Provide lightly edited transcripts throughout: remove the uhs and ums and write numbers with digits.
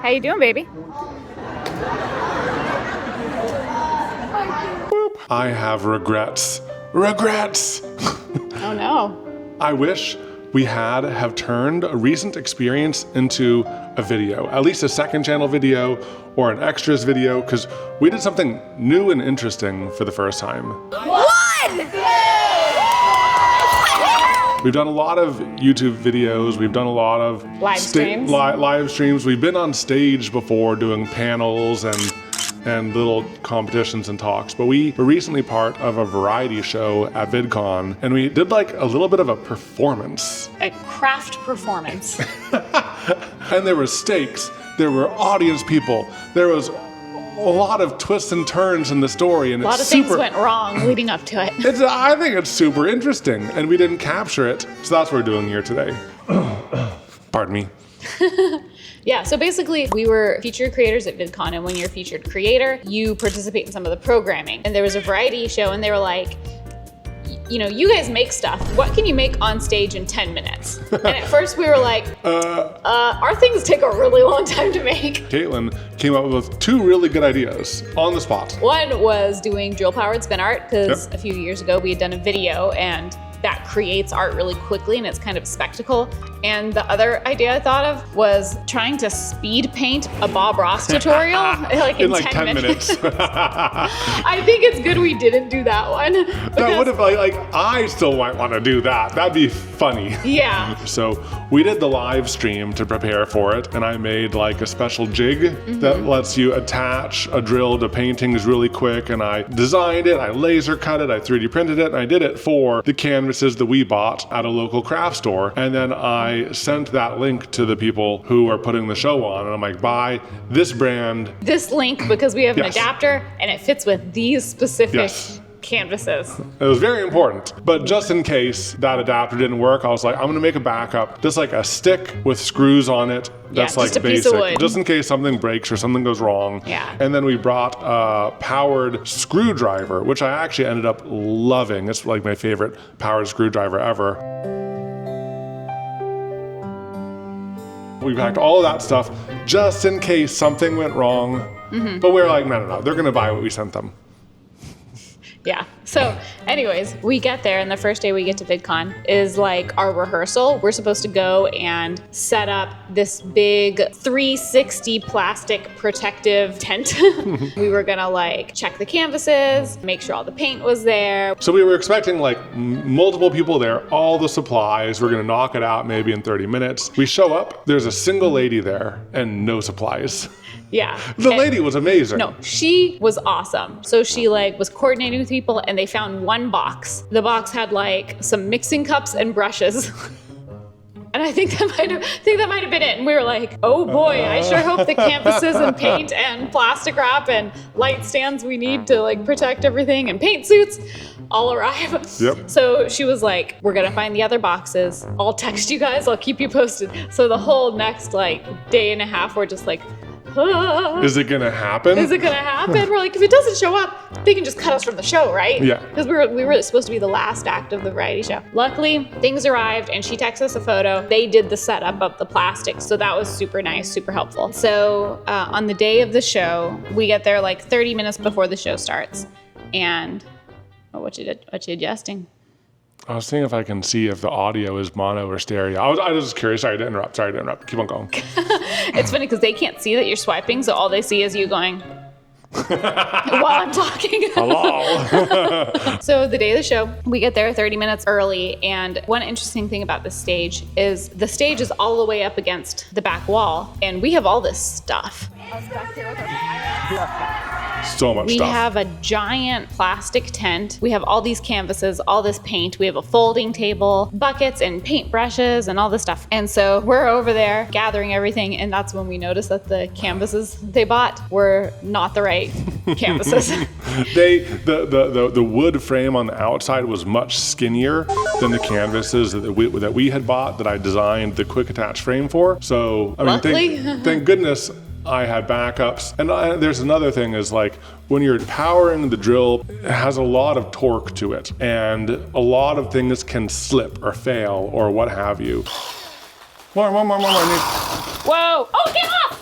How you doing, baby? I have regrets. Regrets! Oh no. I wish we have turned a recent experience into a video, at least a second channel video or an extras video, because we did something new and interesting for the first time. One! We've done a lot of YouTube videos, we've done a lot of live streams. Live streams. We've been on stage before doing panels and little competitions and talks, but we were recently part of a variety show at VidCon, and we did like a little bit of a performance. A craft performance. And there were stakes, there were audience people, there was a lot of twists and turns in the story, and a lot of things went wrong leading up to it. I think it's super interesting, and we didn't capture it, so that's what we're doing here today. Pardon me. Yeah, so basically we were featured creators at VidCon, and when you're a featured creator, you participate in some of the programming. And there was a variety show, and they were like, you know, you guys make stuff. What can you make on stage in 10 minutes? And at first we were like, our things take a really long time to make. Katelyn came up with two really good ideas on the spot. One was doing drill-powered spin art, because a few years ago we had done a video, and that creates art really quickly, and it's kind of a spectacle. And the other idea I thought of was trying to speed paint a Bob Ross tutorial like in 10 minutes. I think it's good we didn't do that one. That would have, like, I still might want to do that. That'd be funny. Yeah. So we did the live stream to prepare for it, and I made like a special jig that lets you attach a drill to paintings really quick, and I designed it, I laser cut it, I 3D printed it, and I did it for the canvases that we bought at a local craft store. And then I sent that link to the people who are putting the show on, and I'm like, buy this brand. This link, because we have an adapter and it fits with these specific canvases. It was very important, but just in case that adapter didn't work, I was like, I'm gonna make a backup, just like a stick with screws on it. That's like just a basic, piece of wood. Just in case something breaks or something goes wrong. Yeah. And then we brought a powered screwdriver, which I actually ended up loving. It's like my favorite powered screwdriver ever. We packed all of that stuff just in case something went wrong. But we were like, no, they're gonna buy what we sent them. Yeah. So anyways, we get there, and the first day we get to VidCon is like our rehearsal. We're supposed to go and set up this big 360 plastic protective tent. We were gonna like check the canvases, make sure all the paint was there. So we were expecting like multiple people there, all the supplies. We're gonna knock it out maybe in 30 minutes. We show up, there's a single lady there and no supplies. Yeah. The lady was amazing. No, she was awesome. So she like was coordinating with people, and they found one box. The box had like some mixing cups and brushes. And I think that might have been it. And we were like, oh boy, I sure hope the canvases and paint and plastic wrap and light stands we need to like protect everything and paint suits all arrive. Yep. So she was like, we're gonna find the other boxes. I'll text you guys, I'll keep you posted. So the whole next like day and a half, we're just like, is it gonna happen? Is it gonna happen? We're like, if it doesn't show up, they can just cut us from the show, right? Yeah. Because we were supposed to be the last act of the variety show. Luckily, things arrived, and she texted us a photo. They did the setup of the plastic, so that was super nice, super helpful. So on the day of the show, we get there like 30 minutes before the show starts. And what you adjusting? I was seeing if I can see if the audio is mono or stereo. I was just curious. Sorry to interrupt. Keep on going. It's funny because they can't see that you're swiping, so all they see is you going while I'm talking. Hello. So the day of the show, we get there 30 minutes early, and one interesting thing about this stage is the stage is all the way up against the back wall, and we have all this stuff. So much stuff. We have a giant plastic tent. We have all these canvases, all this paint. We have a folding table, buckets and paintbrushes and all this stuff. And so we're over there gathering everything, and that's when we noticed that the canvases they bought were not the right canvases. The wood frame on the outside was much skinnier than the canvases that we had bought that I designed the quick attach frame for. So I mean, thank goodness I had backups. And there's another thing is like when you're powering the drill, it has a lot of torque to it, and a lot of things can slip or fail or what have you. More. Whoa! Oh, get off!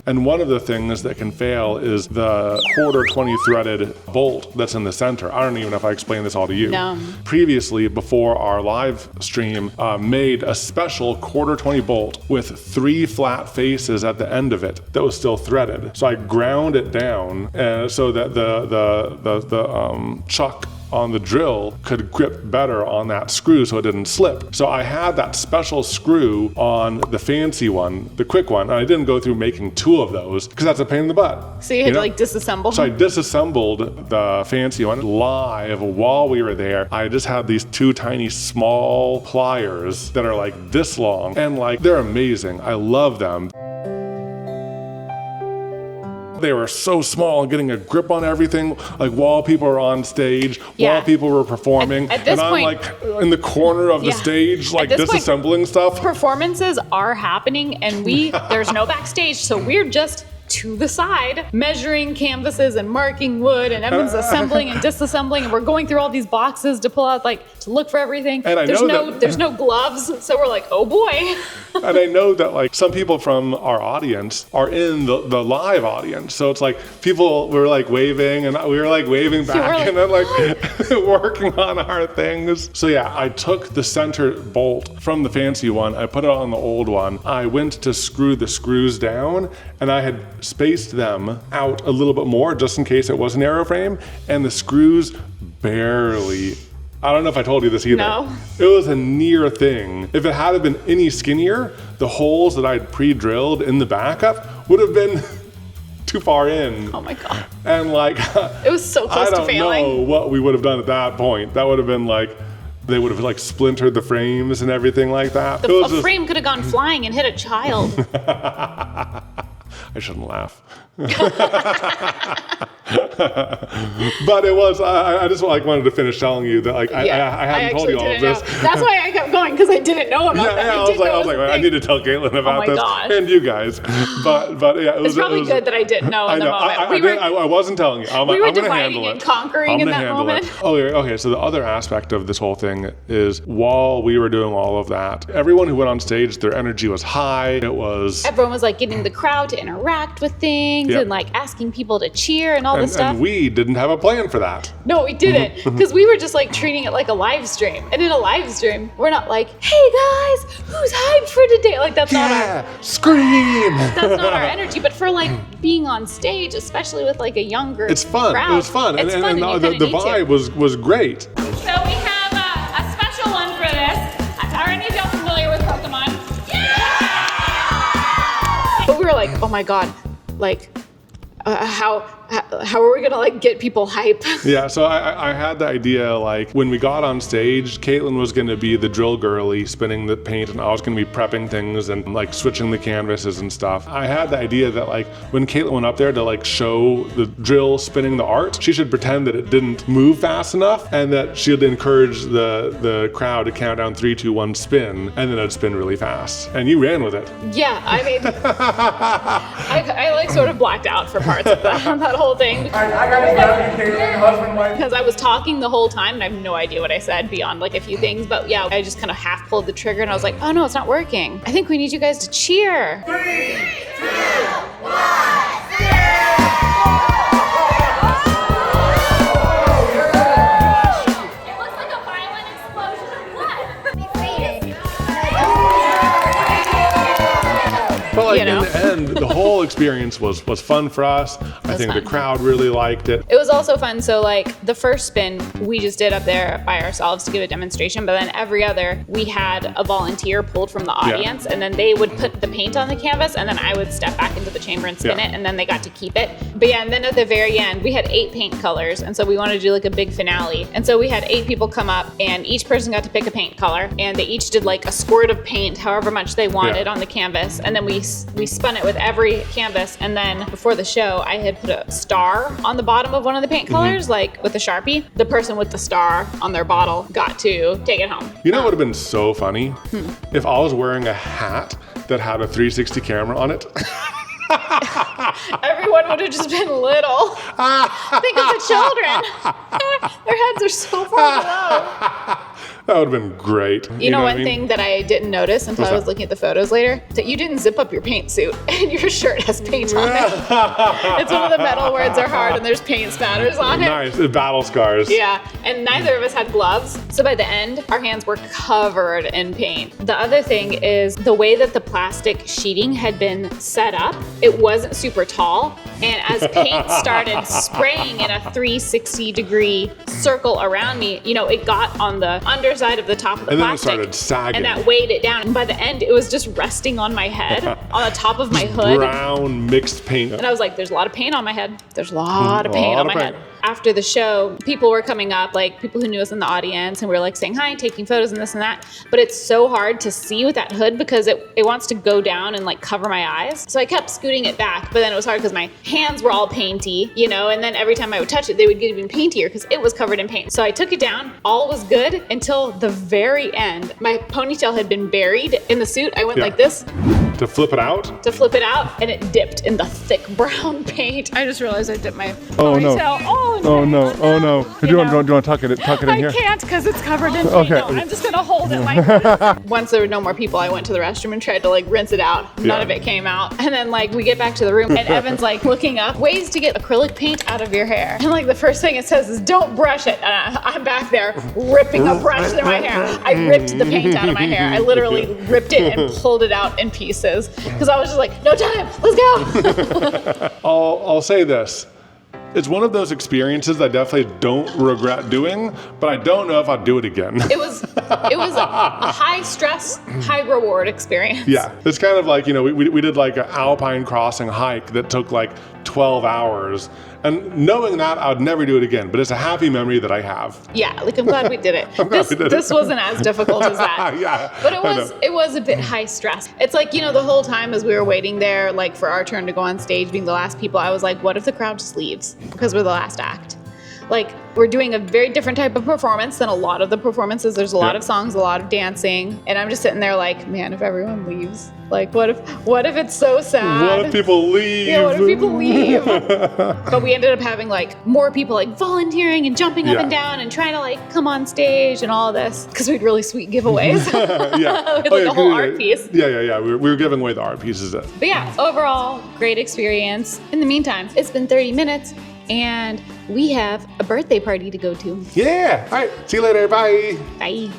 And one of the things that can fail is the 1/4-20 threaded bolt that's in the center. I don't even know if I explained this all to you. No. Previously, before our live stream, made a special 1/4-20 bolt with 3 flat faces at the end of it that was still threaded. So I ground it down so that the chuck on the drill could grip better on that screw so it didn't slip. So I had that special screw on the fancy one, the quick one, and I didn't go through making 2 of those because that's a pain in the butt. So you had to like disassemble? So I disassembled the fancy one live while we were there. I just had these 2 tiny small pliers that are like this long, and like they're amazing. I love them. They were so small and getting a grip on everything, like while people were on stage, while people were performing. At this and point, I'm like in the corner of the stage, like disassembling stuff. Performances are happening and there's no backstage, so we're just to the side, measuring canvases and marking wood, and Evan's assembling and disassembling, and we're going through all these boxes to pull out, like, to look for everything. And there's no gloves, so we're like, oh boy. And I know that like some people from our audience are in the live audience, so it's like people were like waving, and we were like waving back, and then like working on our things. So yeah, I took the center bolt from the fancy one, I put it on the old one, I went to screw the screws down, and I had spaced them out a little bit more just in case it was an aeroframe, and the screws barely, I don't know if I told you this either. No. It was a near thing. If it had been any skinnier, the holes that I'd pre-drilled in the backup would have been too far in. Oh my God. And like, it was so close to failing. I don't know what we would have done at that point. That would have been like, they would have like splintered the frames and everything like that. A frame could have gone flying and hit a child. I shouldn't laugh. But it was, I just like wanted to finish telling you that like, I hadn't told you all of this. That's why I kept going, because I didn't know about that. I was like, I need to tell Katelyn about this. Gosh. And you guys. But yeah, it's probably good that I didn't know in the moment. I wasn't telling you. I'm going to handle it. And conquering in that moment. Okay, so the other aspect of this whole thing is while we were doing all of that, everyone who went on stage, their energy was high. Everyone was like getting the crowd to interact with things and like asking people to cheer and all this stuff. And we didn't have a plan for that. No, we didn't, because we were just like treating it like a live stream. And in a live stream, we're not like, hey guys, who's hyped for today? Like that's not our scream. That's not our energy. But for like being on stage, especially with like a younger it's fun. crowd, it was fun. It's and fun, the vibe was great. So we have a special one for this. Are any of y'all familiar with Pokemon? Yeah! But we were like, oh my God, like how are we gonna like get people hype? Yeah, so I had the idea like when we got on stage, Katelyn was gonna be the drill girly spinning the paint, and I was gonna be prepping things and like switching the canvases and stuff. I had the idea that like when Katelyn went up there to like show the drill spinning the art, she should pretend that it didn't move fast enough, and that she'd encourage the crowd to count down 3, 2, 1, spin, and then it'd spin really fast. And you ran with it. Yeah, I mean, I like sort of blacked out for parts of that whole thing. I got to tell you, Katelyn, husband, wife. Because I was talking the whole time and I have no idea what I said beyond like a few things. But yeah, I just kind of half pulled the trigger and I was like, oh no, it's not working. I think we need you guys to cheer. 3, 2, 1, 0! But like in the end, the whole experience was fun for us. I think the crowd really liked it. It was also fun. So like the first spin we just did up there by ourselves to give a demonstration, but then every other we had a volunteer pulled from the audience, and then they would put the paint on the canvas, and then I would step back into the chamber and spin it, and then they got to keep it. But yeah, and then at the very end we had 8 paint colors, and so we wanted to do like a big finale. And so we had 8 people come up, and each person got to pick a paint color, and they each did like a squirt of paint, however much they wanted on the canvas, and then we spun it with every canvas. And then before the show, I had put a star on the bottom of one of the paint colors, like with a Sharpie. The person with the star on their bottle got to take it home. You know what would have been so funny? If I was wearing a hat that had a 360 camera on it. Everyone would have just been little. Think of the children. Their heads are so far below. That would have been great. You know what one I mean? thing that I didn't notice until What's I was that? looking at the photos later? That you didn't zip up your paint suit and your shirt has paint on it. It's one of the metal words are hard and there's paint spatters on it. Nice, battle scars. Yeah, and neither of us had gloves. So by the end, our hands were covered in paint. The other thing is the way that the plastic sheeting had been set up, it wasn't super tall. And as paint started spraying in a 360-degree circle around me, you know, it got on the underside of the top of the And then it plastic. started sagging. And that weighed it down. And by the end, it was just resting on my head, on the top of my hood. Brown mixed paint. And I was like, there's a lot of paint on my head. There's a lot of paint on my paint. head. After the show, people were coming up, like people who knew us in the audience, and we were like saying hi, taking photos and this and that. But it's so hard to see with that hood because it wants to go down and like cover my eyes. So I kept scooting it back, but then it was hard because my hands were all painty, you know, and then every time I would touch it, they would get even paintier because it was covered in paint. So I took it down, all was good until the very end. My ponytail had been buried in the suit. I went like this To flip it out? to flip it out, and it dipped in the thick brown paint. I just realized I dipped my Oh, no. ponytail. Oh no, oh no. Do you want to tuck it in I here? can't because it's covered in paint. Okay. No, I'm just gonna hold it like this. Once there were no more people, I went to the restroom and tried to like rinse it out. None Yeah. of it came out. And then like we get back to the room and Evan's like looking up ways to get acrylic paint out of your hair. And like the first thing it says is don't brush it. And I'm back there ripping a brush through my hair. I ripped the paint out of my hair. I literally ripped it and pulled it out in pieces because I was just like, no time, let's go. I'll say this. It's one of those experiences I definitely don't regret doing, but I don't know if I'd do it again. It was a high stress, high reward experience. Yeah, it's kind of like, you know, we did like an alpine crossing hike that took like 12 hours. And knowing that, I would never do it again, but it's a happy memory that I have. Yeah, like I'm glad we did it. glad we did it. This wasn't as difficult as that. Yeah, But I know. it was a bit high stress. It's like, you know, the whole time as we were waiting there, like for our turn to go on stage, being the last people, I was like, what if the crowd just leaves because we're the last act? Like, we're doing a very different type of performance than a lot of the performances. There's a lot of songs, a lot of dancing. And I'm just sitting there like, man, if everyone leaves, like, what if it's so sad? What if people leave? Yeah, what if people leave? But we ended up having like more people like volunteering and jumping up and down and trying to like come on stage and all this because we had really sweet giveaways. Yeah. We had like a whole art piece. Yeah. We were giving away the art pieces. But yeah, overall, great experience. In the meantime, it's been 30 minutes and we have a birthday party to go to. Yeah. All right. See you later. Bye. Bye.